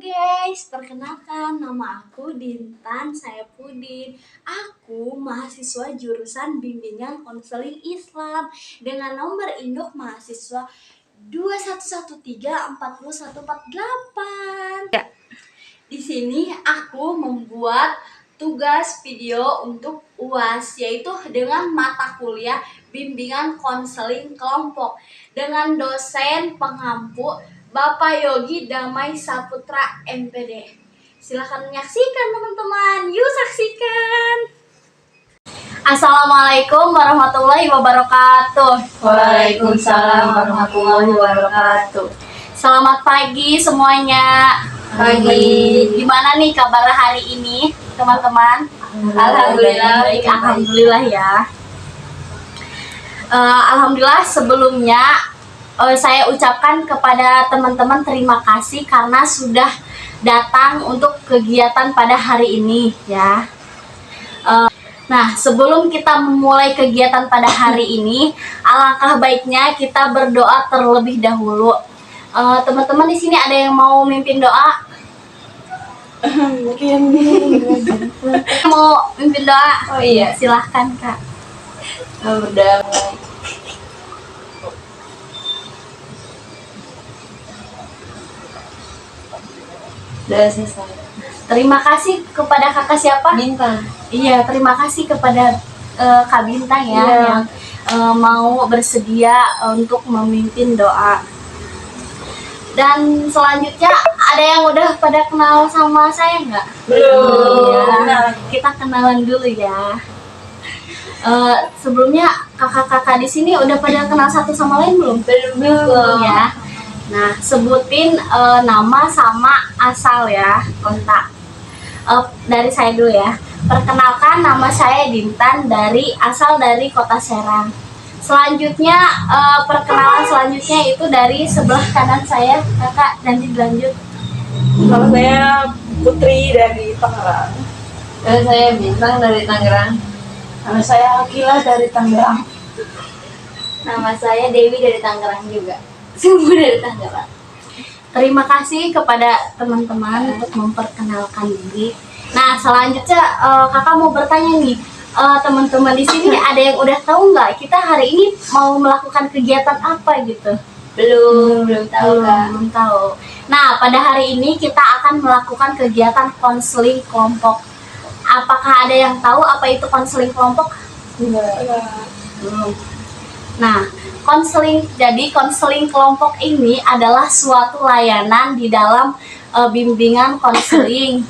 guys, perkenalkan nama aku Dintan Saipudin. Aku mahasiswa jurusan Bimbingan Konseling Islam dengan nomor induk mahasiswa 21134148. Di sini aku membuat tugas video untuk UAS, yaitu dengan mata kuliah Bimbingan Konseling Kelompok dengan dosen pengampu Bapak Yogi Damai Saputra MPD. Silahkan menyaksikan teman-teman, yuk saksikan. Assalamualaikum warahmatullahi wabarakatuh. Waalaikumsalam warahmatullahi wabarakatuh. Selamat pagi semuanya. Pagi. Gimana nih kabar hari ini teman-teman? Alhamdulillah. Baik, alhamdulillah ya. Alhamdulillah sebelumnya saya ucapkan kepada teman-teman terima kasih karena sudah datang untuk kegiatan pada hari ini ya. Nah, sebelum kita memulai kegiatan pada hari ini, alangkah baiknya kita berdoa terlebih dahulu. Teman-teman di sini ada yang mau mimpin doa? Mungkin Mau mimpin doa? Oh iya. Silahkan Kak. Berdamai. Udah selesai. Terima kasih kepada kakak siapa? Bintang. Iya, terima kasih kepada Kak Bintang ya Iya. yang mau bersedia untuk memimpin doa. Dan selanjutnya ada yang udah pada kenal sama saya nggak? Belum. Ya, kita kenalan dulu ya. Sebelumnya kakak-kakak di sini udah pada kenal satu sama lain belum? Belum. Ya. Nah, sebutin nama sama asal ya, kontak. Dari saya dulu ya. Perkenalkan, nama saya Dintan, asal dari Kota Serang. Selanjutnya, perkenalan selanjutnya itu dari sebelah kanan saya, kakak, nanti lanjut. Nama saya Putri dari Tangerang. Saya Bintang dari Tangerang. Nama saya Akila dari Tangerang. Nama saya Dewi dari Tangerang juga. Semua dari Tangerang. Terima kasih kepada teman-teman untuk memperkenalkan diri. Nah, selanjutnya kakak mau bertanya nih, teman-teman di sini ada yang udah tahu nggak kita hari ini mau melakukan kegiatan apa gitu? Belum tahu Kak. Belum tahu. Nah, pada hari ini kita akan melakukan kegiatan konseling kelompok. Apakah ada yang tahu apa itu konseling kelompok? Belum. Nah, konseling kelompok ini adalah suatu layanan di dalam bimbingan konseling.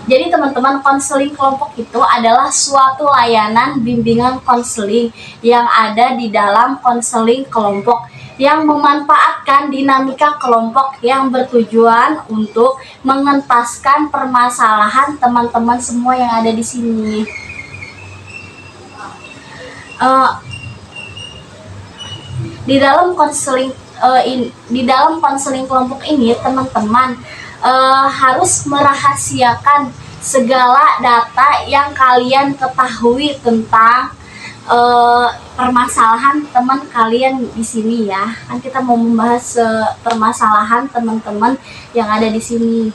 Jadi teman-teman, konseling kelompok itu adalah suatu layanan bimbingan konseling yang ada di dalam konseling kelompok yang memanfaatkan dinamika kelompok yang bertujuan untuk mengentaskan permasalahan teman-teman semua yang ada di sini. Di dalam konseling kelompok ini teman-teman harus merahasiakan segala data yang kalian ketahui tentang permasalahan teman kalian di sini ya. Kan kita mau membahas permasalahan teman-teman yang ada di sini.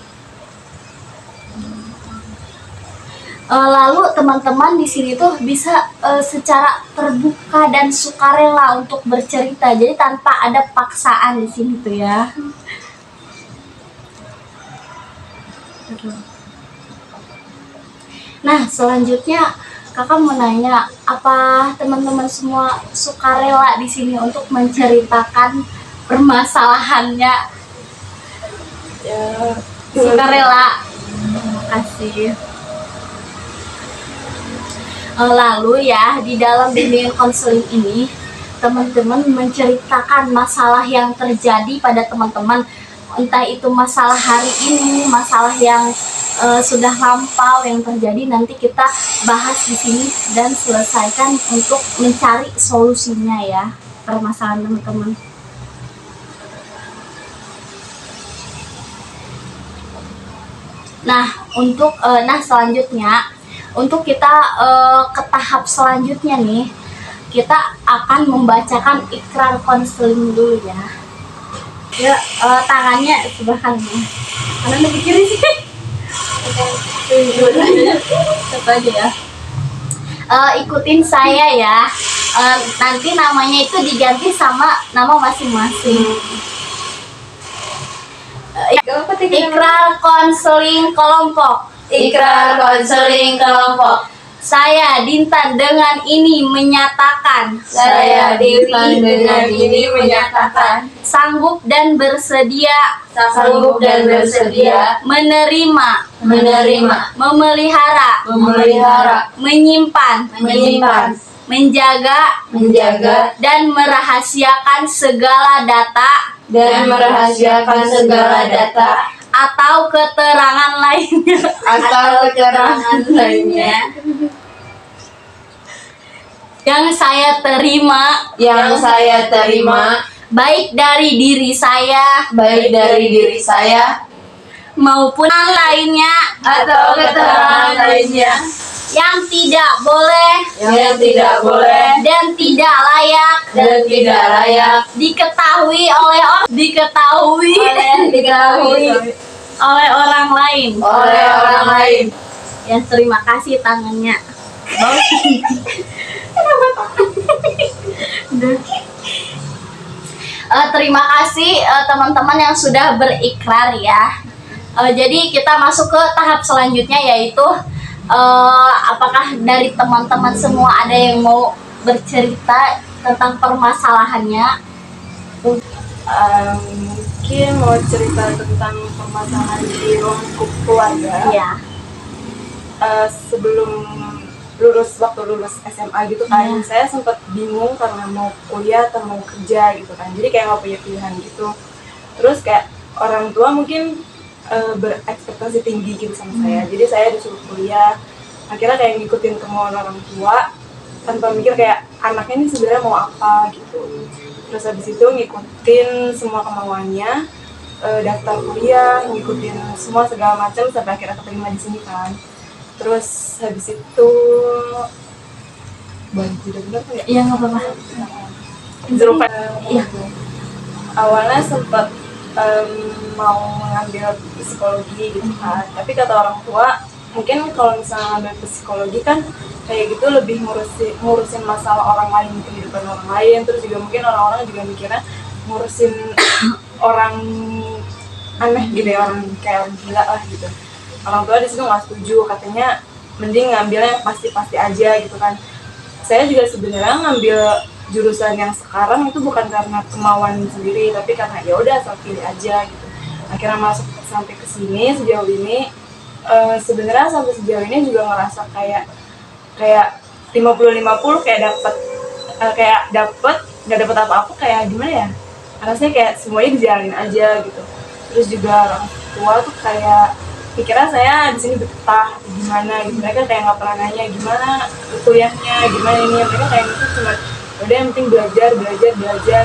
Lalu teman-teman di sini tuh bisa secara terbuka dan sukarela untuk bercerita, jadi tanpa ada paksaan di sini tuh ya. Nah, selanjutnya kakak mau nanya, apa teman-teman semua sukarela di sini untuk menceritakan permasalahannya? Ya. Sukarela. Terima kasih. Lalu ya, di dalam bimbingan konseling ini teman-teman menceritakan masalah yang terjadi pada teman-teman, entah itu masalah hari ini, masalah yang sudah lampau yang terjadi, nanti kita bahas di sini dan selesaikan untuk mencari solusinya ya permasalahan teman-teman. Nah, selanjutnya untuk kita ke tahap selanjutnya nih, kita akan membacakan ikrar konseling dulu ya. Ya, tangannya sebelah kanan. Mana lebih kiri sih? Satu aja ya. Ikutin saya ya. Nanti namanya itu diganti sama nama masing-masing. Ikrar konseling kelompok. Ikrar konseling kelompok. Saya Dintan dengan ini menyatakan. Saya Dintan dengan ini menyatakan Sanggup dan bersedia. sanggup dan bersedia Menerima. Memelihara. Menyimpan. Menjaga. Dan merahasiakan segala data. Atau keterangan lainnya yang saya terima baik dari diri saya maupun lainnya atau keterangan lainnya yang tidak boleh dan tidak layak diketahui oleh orang lain. Ya, terima kasih tangannya. Terima kasih teman-teman yang sudah berikrar ya. Jadi kita masuk ke tahap selanjutnya, yaitu apakah dari teman-teman semua ada yang mau bercerita tentang permasalahannya? Mungkin mau cerita tentang permasalahan di ruang keluarga. Iya. Sebelum waktu lulus SMA gitu kan, saya sempat bingung karena mau kuliah atau mau kerja gitu kan. Jadi kayak nggak punya pilihan gitu. Terus kayak orang tua mungkin berekspektasi tinggi gitu sama saya. Jadi saya disuruh kuliah. Akhirnya kayak ngikutin kemauan orang tua tanpa mikir kayak anaknya ini sebenarnya mau apa gitu. Terus habis itu ngikutin semua kemauannya, daftar kuliah, ngikutin semua segala macam sampai akhirnya keterima di sini kan. Terus habis itu benar tuh ya? Iya, nggak apa-apa. Iya. Awalnya sempat mau mengambil psikologi gitu kan, tapi kata orang tua mungkin kalau misalnya ngambil psikologi kan kayak gitu lebih ngurusin masalah orang lain, kehidupan orang lain, terus juga mungkin orang-orang juga mikirnya ngurusin orang aneh gitu ya, orang kayak orang gila lah gitu. Orang tua di situ nggak setuju, katanya mending ngambilnya yang pasti-pasti aja gitu kan. Saya juga sebenarnya ngambil jurusan yang sekarang itu bukan karena kemauan sendiri, tapi karena ya udah asal pilih aja gitu. Akhirnya masuk sampai ke sini sejauh ini, sebenarnya sampai sejauh ini juga ngerasa kayak 50-50 kayak dapet nggak dapet apa-apa, kayak gimana ya, rasanya kayak semuanya dijalanin aja gitu. Terus juga orang tua tuh kayak pikirnya saya di sini betah gimana gitu, mereka kayak nggak pernah nanya gimana kuliahnya, gimana ini, mereka kayak gitu cuma udah yang penting belajar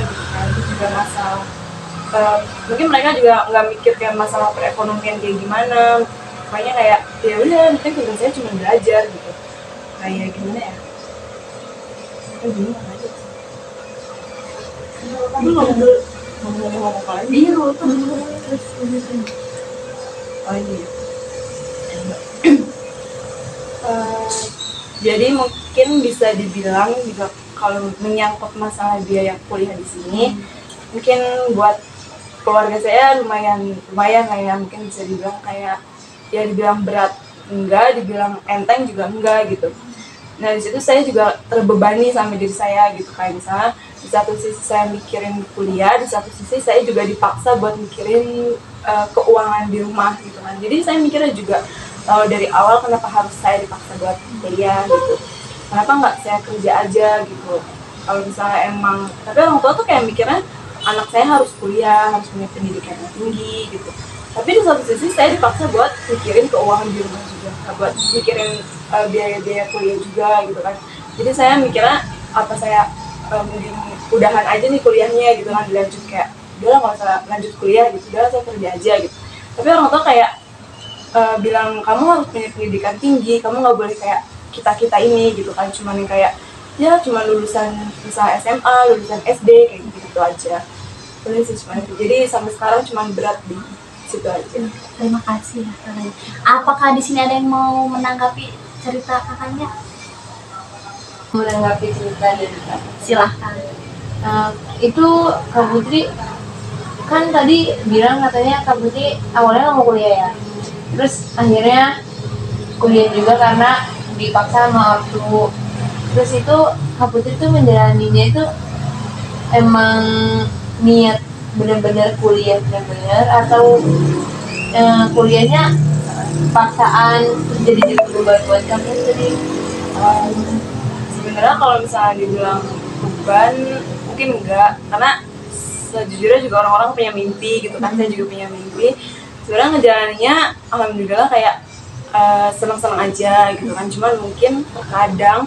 gitu kan. Itu juga masalah, mungkin mereka juga nggak mikir kayak masalah perekonomian kayak gimana, makanya kayak ya udah mungkin tugas saya cuma belajar gitu. Kayak gimana ya, bingung aja. Ngomong apa lagi? Biru tuh. Oh iya. Jadi mungkin bisa dibilang juga kalau menyangkut masalah biaya kuliah di sini, mungkin buat keluarga saya lumayan lah ya, mungkin bisa dibilang kayak ya dibilang berat enggak, dibilang enteng juga enggak gitu. Nah di situ saya juga terbebani sama diri saya gitu, kayak misalnya di satu sisi saya mikirin kuliah, di satu sisi saya juga dipaksa buat mikirin keuangan di rumah gitu kan. Jadi saya mikirnya juga dari awal kenapa harus saya dipaksa buat kuliah gitu, kenapa nggak saya kerja aja gitu. Kalau misalnya emang, tapi orang tua tuh kayak mikirnya anak saya harus kuliah, harus punya pendidikan yang tinggi gitu. Tapi di satu sisi saya dipaksa buat mikirin keuangan di rumah juga, buat mikirin biaya-biaya kuliah juga gitu kan. Jadi saya mikirnya apa saya mending udahan aja nih kuliahnya gitu kan, dilanjut kayak udah nggak usah lanjut kuliah gitu, udah saya kerja aja gitu. Tapi orang tua kayak bilang kamu harus punya pendidikan tinggi, kamu nggak boleh kayak kita ini gitu kan, cuman yang kayak ya cuma lulusan misalnya SMA, lulusan SD kayak gitu aja. Udah sih cuma itu. Jadi sampai sekarang cuma berat di Situ aja. Terima kasih ya kakaknya. Apakah di sini ada yang mau menanggapi cerita kakaknya? Menanggapi cerita dari Kak. Silahkan. Itu Kak Putri kan tadi bilang katanya Kak Putri awalnya nggak mau kuliah ya, terus akhirnya kuliah juga karena dipaksa sama ortu. Terus itu Kak Putri tuh menjalaninya itu emang niat bener-bener kuliah bener-bener atau kuliahnya paksaan terus jadi beban buat Kak Putri? Sebenarnya kalau misalnya dibilang beban mungkin enggak, karena sejujurnya juga orang-orang punya mimpi gitu kan, saya juga punya mimpi. Sebenarnya ngejalaninnya alhamdulillah kayak senang-senang aja gitu kan, cuman mungkin terkadang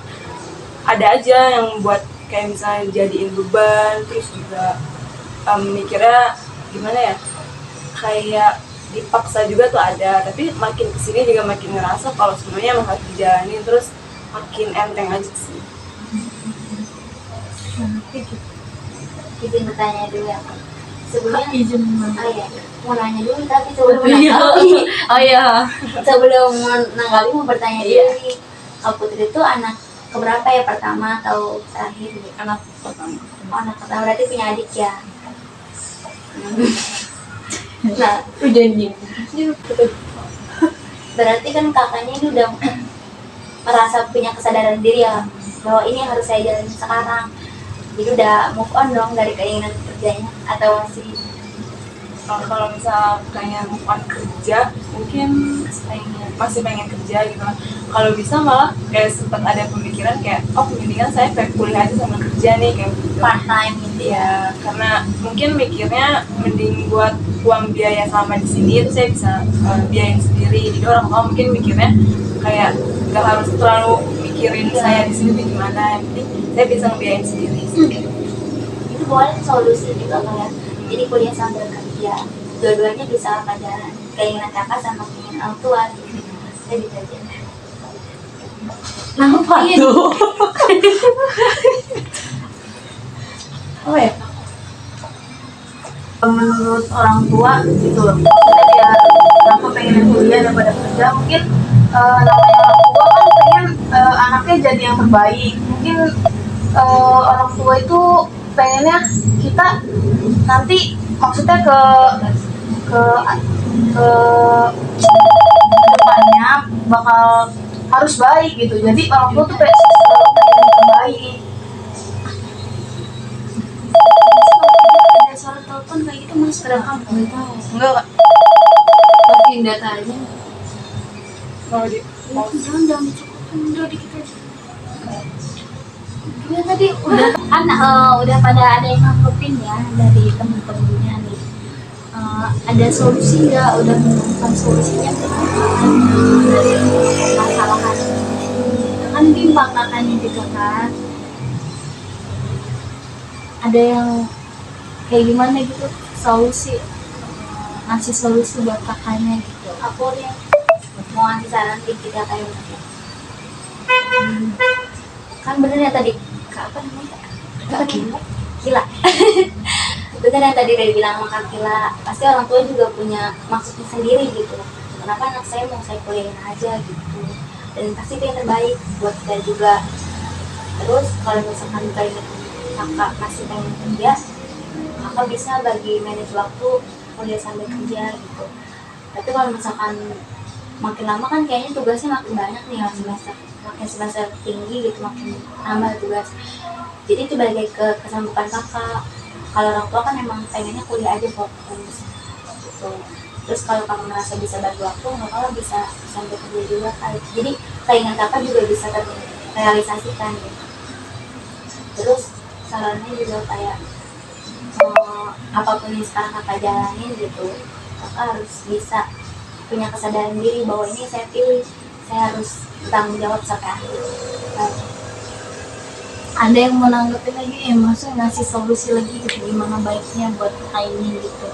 ada aja yang buat kayak misalnya jadiin beban, terus juga mikirnya gimana ya, kayak dipaksa juga tuh ada, tapi makin kesini juga makin ngerasa kalau sebenarnya emang harus dijalani, terus makin enteng aja sih. Izin bertanya dulu ya Kak. Sebelumnya Izin iya. Mau nanya dulu tapi sebelum menanggapi. iya. Sebelum menanggapi mau bertanya dulu Iya. nih. Kak Putri itu anak keberapa ya, pertama atau terakhir? Anak pertama. Oh, anak pertama berarti punya adik ya. Nah, Janji. berarti kan kakaknya ini udah merasa punya kesadaran diri ya bahwa ini yang harus saya jalani sekarang. Jadi udah move on dong dari keinginan kerjanya atau masih Kalau misalnya kayak bukan kerja, mungkin masih pengen kerja gitu kan. Kalau bisa malah kayak sempat ada pemikiran kayak, oh mendingan saya kayak kuliah aja sama kerja nih kayak gitu. part time gitu ya. Ya, karena mungkin mikirnya mending buat uang biaya sama di sini itu saya bisa biayain sendiri. Jadi orang tua mungkin mikirnya kayak nggak harus terlalu mikirin saya di sini tuh gimana, yang penting saya bisa ngebiayain sendiri. Itu boleh solusi juga kayak jadi kuliah sambil kerja, dua-duanya bisa kakak jalan, keinginan kakak sama keinginan orang tua gitu. Saya bisa jalan. Apa tuh? Oh ya, menurut orang tua gitu loh, maksudnya dia kenapa pengen kuliah daripada kerja, mungkin namanya orang tua kan pengen anaknya jadi yang terbaik. Mungkin orang tua itu pengennya kita nanti maksudnya ke depannya bakal harus baik gitu, jadi orang tua tuh pengen selalu pengen yang terbaik. Ada suara telepon kayak gitu mas, kerekam nggak tahu. Enggak Kak. Matiin data aja. Jangan dicukupin, udah dikit aja. Ya tadi udah kan udah pada ada yang nangkepin ya dari temen-temennya nih. Ada solusi nggak? Udah menemukan solusinya dari permasalahan ini? Kan bimbang kakaknya juga kan. Ada yang kayak gimana gitu solusi, ngasih solusi buat kakaknya gitu. Aku yang mau ngasih saran tiga kayak gitu. Kan bener ya tadi Kak apa namanya? Kak Kila. Bener yang tadi udah bilang sama Kak Kila, pasti orang tua juga punya maksudnya sendiri gitu. Kenapa anak saya mau saya kuliahin aja gitu, dan pasti itu yang terbaik buat kita juga. Terus kalau misalkan kakak masih pengen kerja, kakak bisa bagi manage waktu kuliah sambil kerja gitu. Tapi kalau misalkan makin lama kan kayaknya tugasnya makin banyak nih makin semester tinggi gitu, makin nambah tugas. Jadi itu balik lagi ke kesambukan kakak. Kalau orang tua kan emang pengennya kuliah aja fokus gitu. Terus kalau kamu merasa bisa bagi waktu, nggak apa bisa sambil kerja juga kali. Jadi keinginan kakak juga bisa terrealisasikan gitu. Terus sarannya juga kayak apapun yang sekarang kakak jalanin gitu, kakak harus bisa punya kesadaran diri bahwa ini saya pilih, saya harus bertanggung jawab sampai akhir. Ada yang mau nanggepin lagi maksudnya ngasih solusi lagi gitu, gimana baiknya buat ini gitu.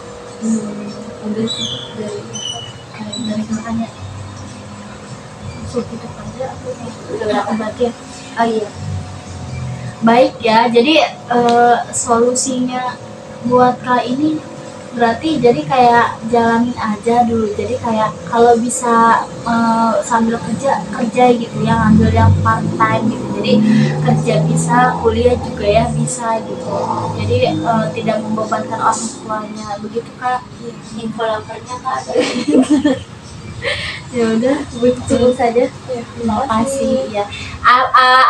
Udah sih dari kakaknya gitu aja aku udah berarti ya. Oh iya, baik ya. Jadi solusinya buat kak ini berarti jadi kayak jalanin aja dulu, jadi kayak kalau bisa sambil kerja gitu ya, ngambil yang part time gitu, jadi kerja bisa, kuliah juga ya bisa gitu, jadi tidak membebankan orang tuanya begitu Kak. Info lapernya Kak ada. Ya udah cukup saja. Ya, Terima kasih ya.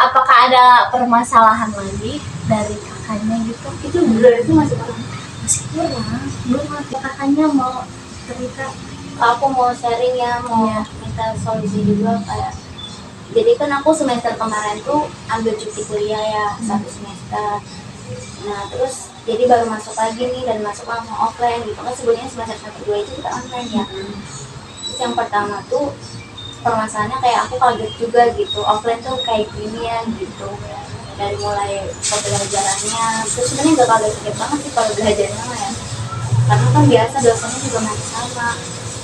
Apakah ada permasalahan lagi dari kakaknya gitu? Itu berarti masih kurang. Masih kurang. Belum ada kakaknya mau cerita. Aku mau sharing ya, mau Iya. minta solusi juga kayak. Jadi kan aku semester kemarin tuh ambil cuti kuliah ya, 1 semester. Nah terus jadi baru masuk lagi nih, dan masuk langsung offline gitu kan, sebelumnya semester 1 2 itu kita online ya. Terus yang pertama tuh permasalahannya kayak aku kaget juga gitu, offline tuh kayak gini ya gitu, dari mulai pembelajarannya. Terus sebenarnya gak kaget banget sih kalau belajarnya mah ya, karena kan biasa dosennya juga masih sama,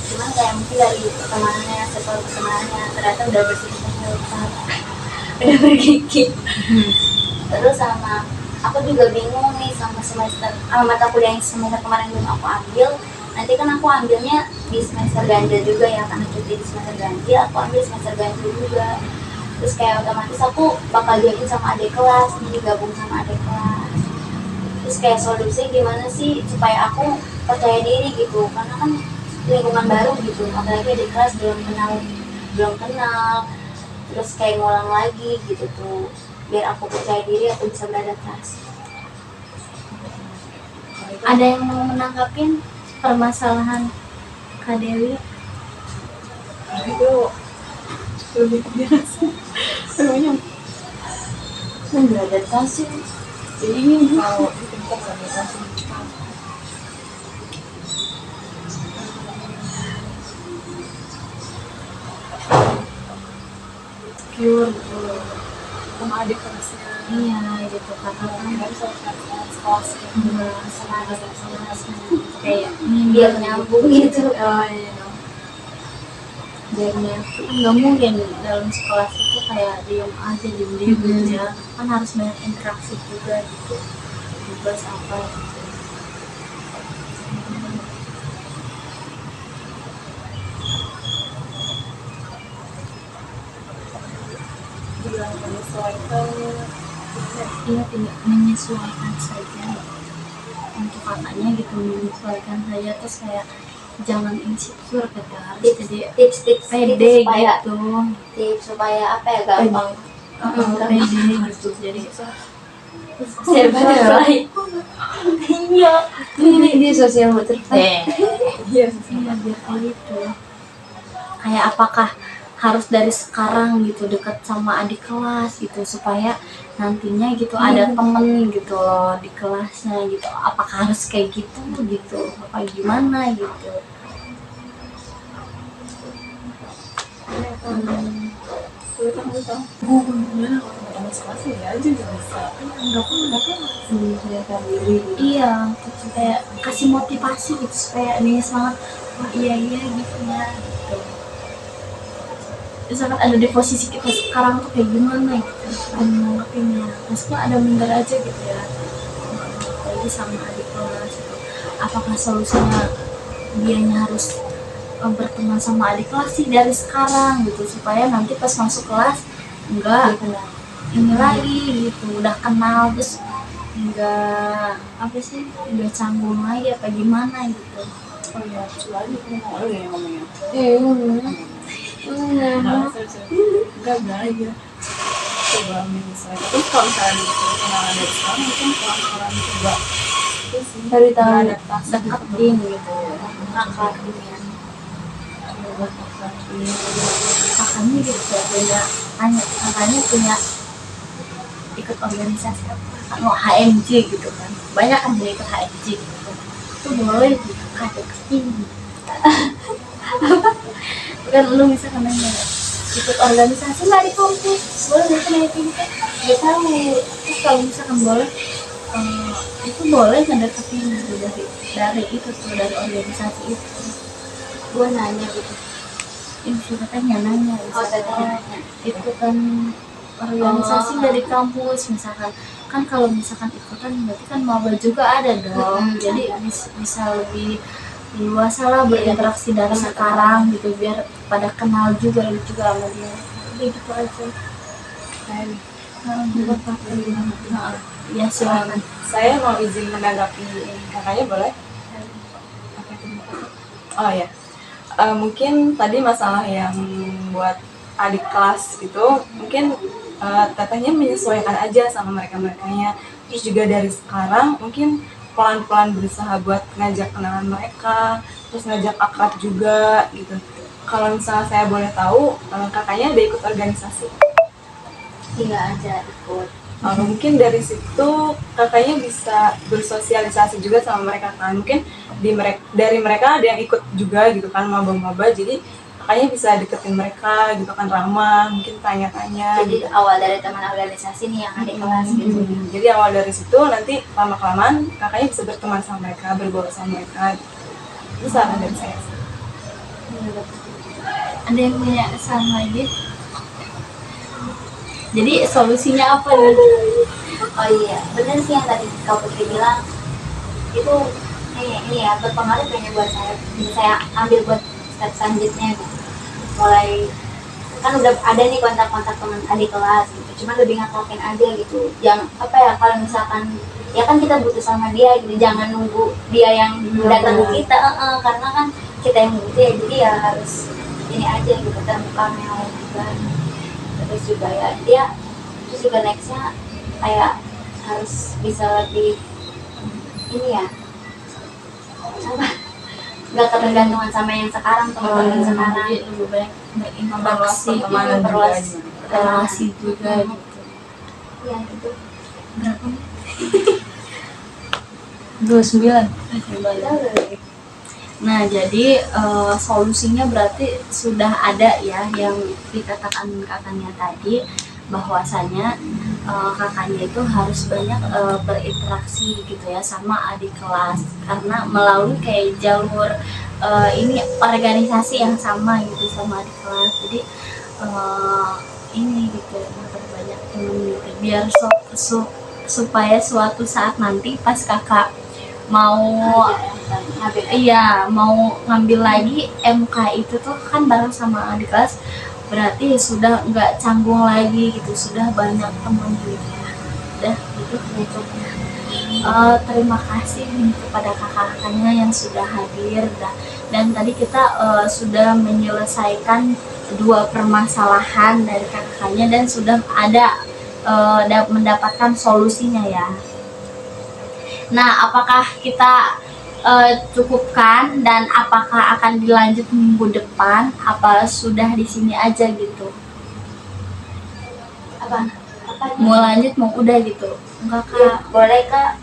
cuman kayak mungkin dari pertemanannya, sektor pertemanannya ternyata udah bersih-bersih, udah bergigi. Terus sama aku juga bingung nih sama semester mata kuliah yang semester kemarin belum aku ambil. Nanti kan aku ambilnya di semester ganjil juga ya, karena cuti di semester ganjil, aku ambil semester ganjil juga. Terus kayak otomatis aku bakal join sama adik kelas, jadi gabung sama adik kelas. Terus kayak solusi gimana sih supaya aku percaya diri gitu, karena kan lingkungan baru gitu, apalagi adik kelas belum kenal, terus kayak ngulang lagi gitu tuh. Biar aku percaya diri, aku bisa beradaptasi. Ada yang mau menanggapin permasalahan Kak Dewi? itu lebih biasa. Namanya Beradaptasi. jadi ini kalau di tingkat organisasi Pure gitu. sama adik kelasnya, Iya gitu karena kan harus sekelas sama ada kelasnya kayak Biar nyambung gitu. oh iya biar nyatu, kan nggak mungkin dalam sekelas itu kayak diem aja diem gitu ya, kan harus banyak interaksi juga gitu, tugas apa gitu. bilang menyesuaikan Iya tidak menyesuaikan saja untuk kakaknya gitu, menyesuaikan saja, terus kayak jangan insecure gitu, harus jadi Tips-tips pede supaya gitu. supaya apa ya, gampang. Pede gitu, jadi Serba baik. Iya. ini dia sosial butterfly. iya Iya biar kayak gitu. Kayak apakah harus dari sekarang gitu dekat sama adik kelas gitu supaya nantinya gitu ada temen gitu loh di kelasnya gitu, apakah harus kayak gitu apa gimana gitu. sulit aku tahu gimana kalau teman sekelas ya aja nggak bisa Menyesuaikan diri. Iya, terus kayak kasih motivasi gitu supaya dia semangat. Oh iya gitu ya gitu. Misalkan ada di posisi kita sekarang tuh kayak gimana gitu, kan menanggapinya. Terus kok ada minder aja gitu ya. Apalagi sama adik kelas gitu. Apakah solusinya dianya harus berteman sama adik kelas sih dari sekarang gitu supaya nanti pas masuk kelas enggak ini lagi gitu, udah kenal terus enggak apa sih, udah canggung lagi apa gimana gitu. oh iya kecuali aku mau lu ya ngomongnya enggak aja coba menyesuaikan. Terus kalau misalnya disuruh kenalan dari sekarang mungkin pelan-pelan coba terus Dari tahu beradaptasi deketin gitu, ngakatin ya. Kakaknya gitu punya, kakaknya punya ikut organisasi apa, mau HMJ gitu kan, banyak kan dia ikut HMJ gitu, itu boleh kakak deketin. Kan lu misalkan nanya ikut organisasi nggak di kampus, boleh nggak naikin kan nggak tahu. Terus kalau misalkan boleh itu boleh ngedeketin gitu dari itu tuh, dari organisasi itu. Gue nanya gitu. Ini sih katanya nanya, Oh, misalkan katanya nanya. itu kan organisasi dari kampus, misalkan kan kalau misalkan ikutan berarti kan maba juga ada dong. Jadi bisa lebih luas lah berinteraksi dari sekarang gitu, biar pada kenal juga sama dia. Udah gitu aja. Ya silakan. Saya mau izin menanggapi kakaknya, boleh? Oh ya, mungkin tadi masalah yang buat adik kelas itu mungkin tetehnya menyesuaikan aja sama mereka-merekanya. Terus juga dari sekarang mungkin pelan-pelan berusaha buat ngajak kenalan mereka, terus ngajak akrab juga gitu. Kalau misalnya saya boleh tahu, kakaknya ada ikut organisasi? Iya, ada ikut. Mungkin dari situ kakaknya bisa bersosialisasi juga sama mereka kan. Mungkin dari mereka ada yang ikut juga gitu kan, maba-maba, jadi kakaknya bisa deketin mereka gitu kan, ramah, mungkin tanya-tanya Jadi gitu. awal dari teman organisasi nih yang adik kelas gitu. Jadi awal dari situ nanti lama-kelamaan kakaknya bisa berteman sama mereka, berbaur sama mereka gitu. Itu saran dari saya. Ada yang punya saran lagi? Jadi solusinya apa nih? Oh iya, bener sih yang tadi Kak Putri bilang. Itu ini ya berpengaruh kayaknya buat saya. Bisa saya ambil buat step selanjutnya gitu. Mulai kan udah ada nih kontak-kontak teman adik kelas gitu. Cuman lebih ngatakin aja gitu. Yang apa ya, kalau misalkan ya kan kita butuh sama dia gitu. Jangan nunggu dia yang datang ke kita, karena kan kita yang butuh ya. Jadi ya harus ini aja gitu, terbuka mau juga. Terus juga ya dia, terus juga nextnya kayak harus bisa lebih ini ya, apa, nggak ketergantungan sama yang sekarang, teman-teman yang sekarang. Jadi lebih banyak berinteraksi, pertemanan memperluas juga. relasi juga gitu. Iya gitu. Berapa? 29. Nah, jadi solusinya berarti sudah ada ya yang dikatakan kakaknya tadi, bahwasanya kakaknya itu harus banyak berinteraksi gitu ya sama adik kelas, karena melalui kayak jalur ini organisasi yang sama gitu sama adik kelas. Jadi ini gitu memperbanyak teman gitu, biar supaya suatu saat nanti pas kakak mau mau ngambil lagi MK itu tuh kan bareng sama adik kelas, berarti sudah nggak canggung lagi gitu, sudah banyak teman gitu ya. Udah gitu cukup. Terima kasih kepada kakak-kakaknya yang sudah hadir, dan tadi kita sudah menyelesaikan 2 permasalahan dari kakaknya dan sudah ada mendapatkan solusinya ya. Nah, apakah kita cukupkan dan apakah akan dilanjut minggu depan? Apa sudah di sini aja gitu? Apa Mau lanjut mau udah gitu? Enggak Kak? boleh Kak.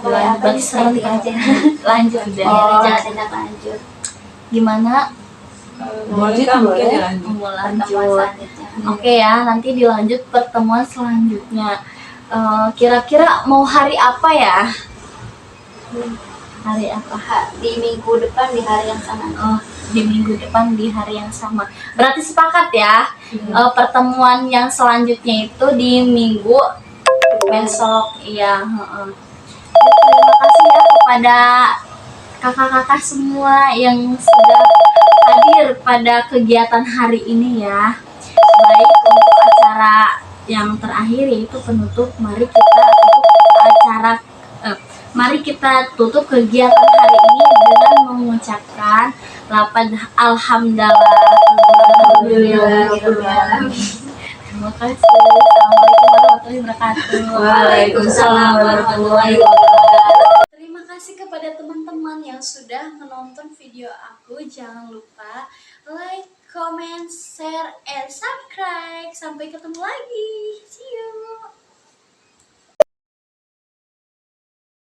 Lanjut Apa seru nih aja. aja. Lanjut deh. Jangan tindak lanjut. Gimana? Boleh kan, mungkin Mau dilanjut. Pertemuan lanjut. selanjutnya. Oke ya, nanti dilanjut pertemuan selanjutnya. Kira-kira mau hari apa ya? Hari apa? Di minggu depan di hari yang sama. Oh, di minggu depan di hari yang sama. Berarti sepakat ya, pertemuan yang selanjutnya itu di minggu besok. Iya. Terima kasih ya kepada kakak-kakak semua yang sudah hadir pada kegiatan hari ini ya. Baik, untuk acara yang terakhir yaitu penutup, mari kita tutup kegiatan hari ini dengan mengucapkan lapan alhamdulillah. Terima kasih. Assalamualaikum warahmatullahi wabarakatuh. Waalaikumsalam warahmatullahi wabarakatuh. Terima kasih kepada teman-teman yang sudah menonton video aku. Jangan lupa like, comment, share, and subscribe. Sampai ketemu lagi. See you.